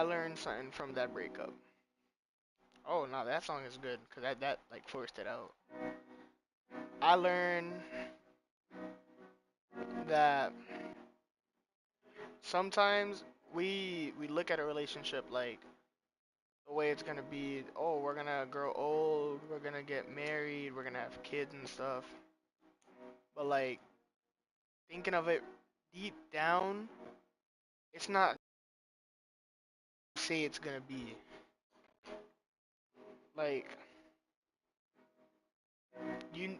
learned something from that breakup. Oh no, that song is good because that like forced it out. I learned that sometimes we look at a relationship like the way it's gonna be. Oh, we're gonna grow old, we're gonna get married, we're gonna have kids and stuff. But like thinking of it deep down, it's not say it's gonna be like you.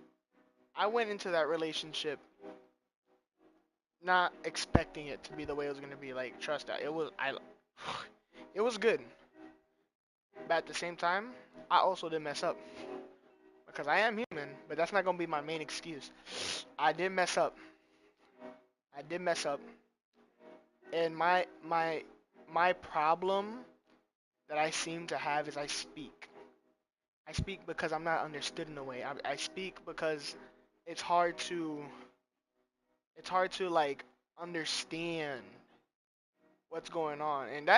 I went into that relationship not expecting it to be the way it was gonna be. Like trust that it was. It was good, but at the same time, I also did mess up because I am human. But that's not gonna be my main excuse. I did mess up. I did mess up, and my problem that I seem to have is I speak. I speak because I'm not understood in a way. I speak because it's hard to it's hard to like understand what's going on, and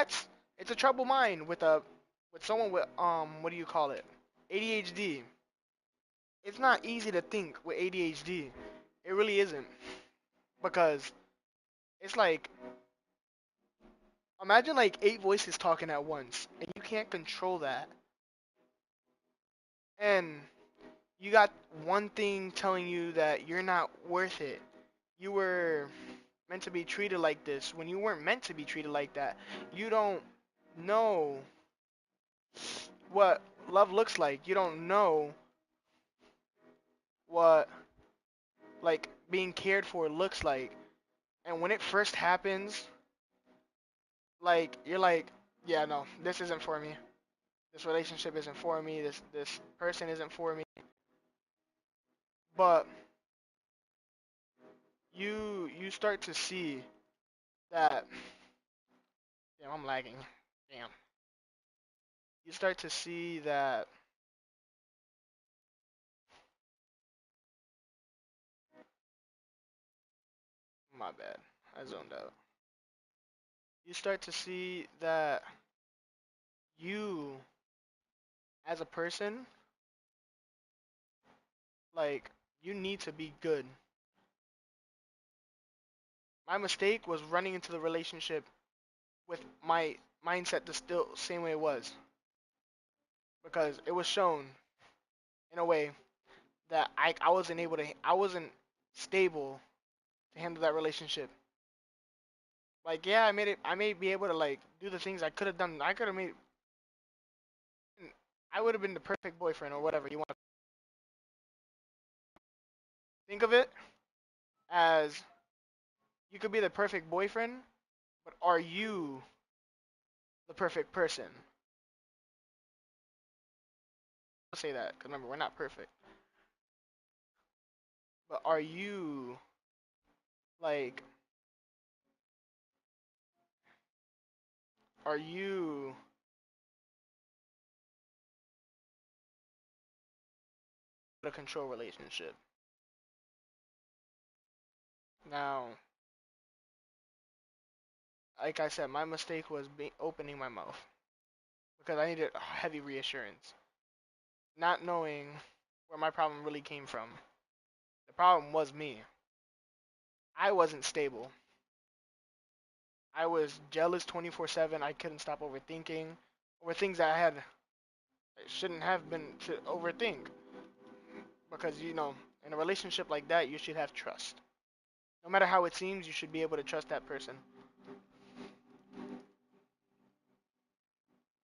it's a trouble mind with someone with what do you call it, ADHD. It's not easy to think with ADHD. It really isn't because it's like imagine like eight voices talking at once, and you can't control that, and you got one thing telling you that you're not worth it. You were meant to be treated like this when you weren't meant to be treated like that. You don't know what love looks like. You don't know what like being cared for looks like. And when it first happens, like you're like, yeah, no, this isn't for me. This relationship isn't for me. This person isn't for me. But you start to see that damn, I'm lagging. Damn. You start to see that my bad. I zoned out. You start to see that you as a person, like you need to be good. My mistake was running into the relationship with my mindset the still same way it was because it was shown in a way that I wasn't able to I wasn't stable to handle that relationship. Like yeah, I may be able to like do the things I could have done. I could have made I would have been the perfect boyfriend or whatever you want to think of it as you could be the perfect boyfriend, but are you the perfect person? I'll say that because remember we're not perfect, but are you like are you a control relationship? Now, like I said, my mistake was opening my mouth because I needed heavy reassurance, not knowing where my problem really came from. The problem was me. I wasn't stable. I was jealous 24/7. I couldn't stop overthinking over things that I shouldn't have been to overthink because in a relationship like that, you should have trust. No matter how it seems, you should be able to trust that person.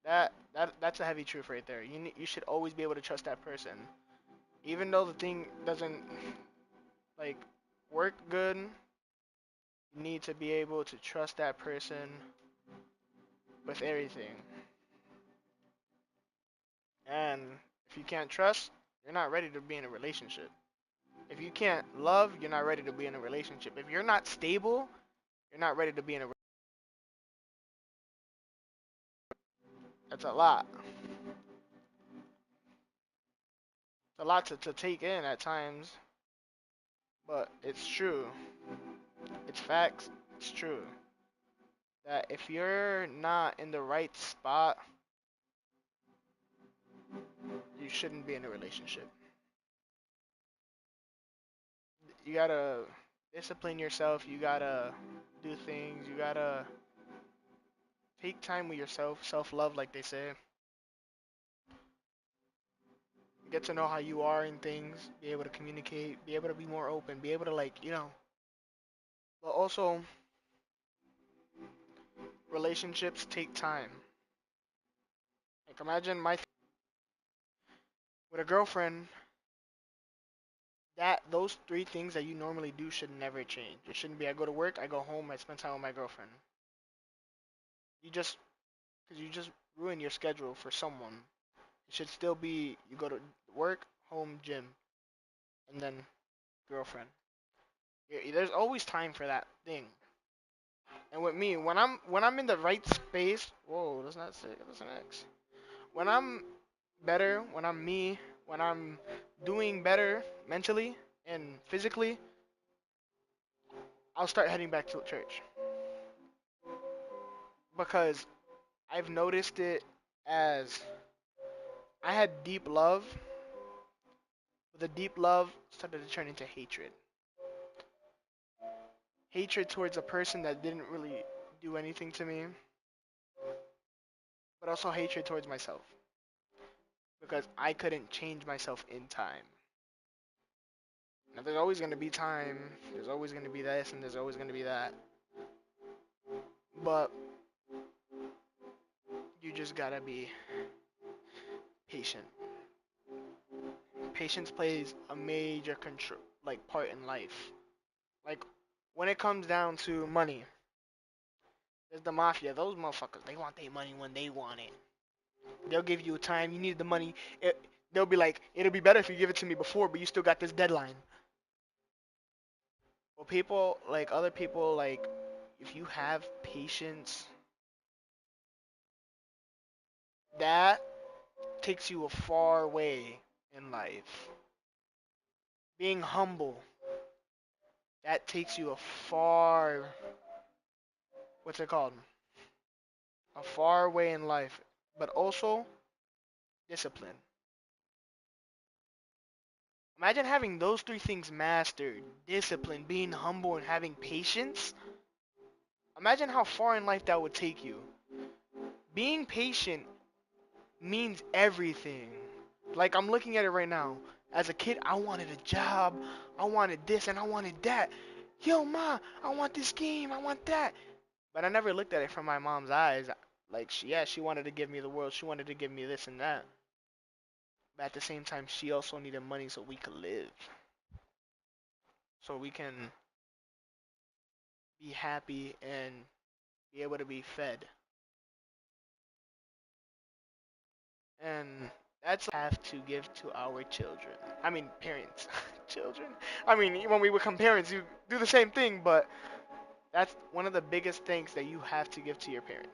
That's a heavy truth right there. You should always be able to trust that person, even though the thing doesn't like work good. You need to be able to trust that person with everything. And if you can't trust, you're not ready to be in a relationship. If you can't love, you're not ready to be in a relationship. If you're not stable, you're not ready to be in a. That's a lot. It's a lot to take in at times, but it's true. It's facts. It's true. that if you're not in the right spot, you shouldn't be in a relationship. You gotta discipline yourself. You gotta do things. You gotta take time with yourself, self love, like they say. Get to know how you are in things, be able to communicate, be able to be more open, be able to, like, but also, relationships take time. Like, imagine with a girlfriend, that those three things that you normally do should never change. It shouldn't be I go to work, I go home, I spend time with my girlfriend. You just, because you just ruin your schedule for someone. It should still be you go to work, home, gym, and then girlfriend. There's always time for that thing. And with me, when I'm in the right space, whoa, that's not sick. That's an X. When I'm better, when I'm me, when I'm doing better mentally and physically, I'll start heading back to church because I've noticed it as I had deep love, but the deep love started to turn into hatred. Hatred towards a person that didn't really do anything to me, but also hatred towards myself because I couldn't change myself in time. Now, there's always going to be time, there's always going to be this, and there's always going to be that. But you just gotta be patient. Patience plays a major control, like, part in life. Like, when it comes down to money, there's the mafia. Those motherfuckers, they want their money when they want it. They'll give you time. You need the money. They'll be like, it'll be better if you give it to me before, but you still got this deadline. Well, people, like, other people, like, if you have patience, that takes you a far way in life. Being humble, that takes you a far, what's it called? A far way in life. But also, discipline. Imagine having those three things mastered: discipline, being humble, and having patience. Imagine how far in life that would take you. Being patient means everything. Like, I'm looking at it right now. As a kid, I wanted a job, I wanted this, and I wanted that. Yo, ma, I want this game, I want that. But I never looked at it from my mom's eyes. Like, she wanted to give me the world, she wanted to give me this and that. But at the same time, she also needed money so we could live, so we can be happy and be able to be fed. And that's what we have to give to our children. I mean, parents. Children. I mean, when we become parents, you do the same thing, but that's one of the biggest things that you have to give to your parents.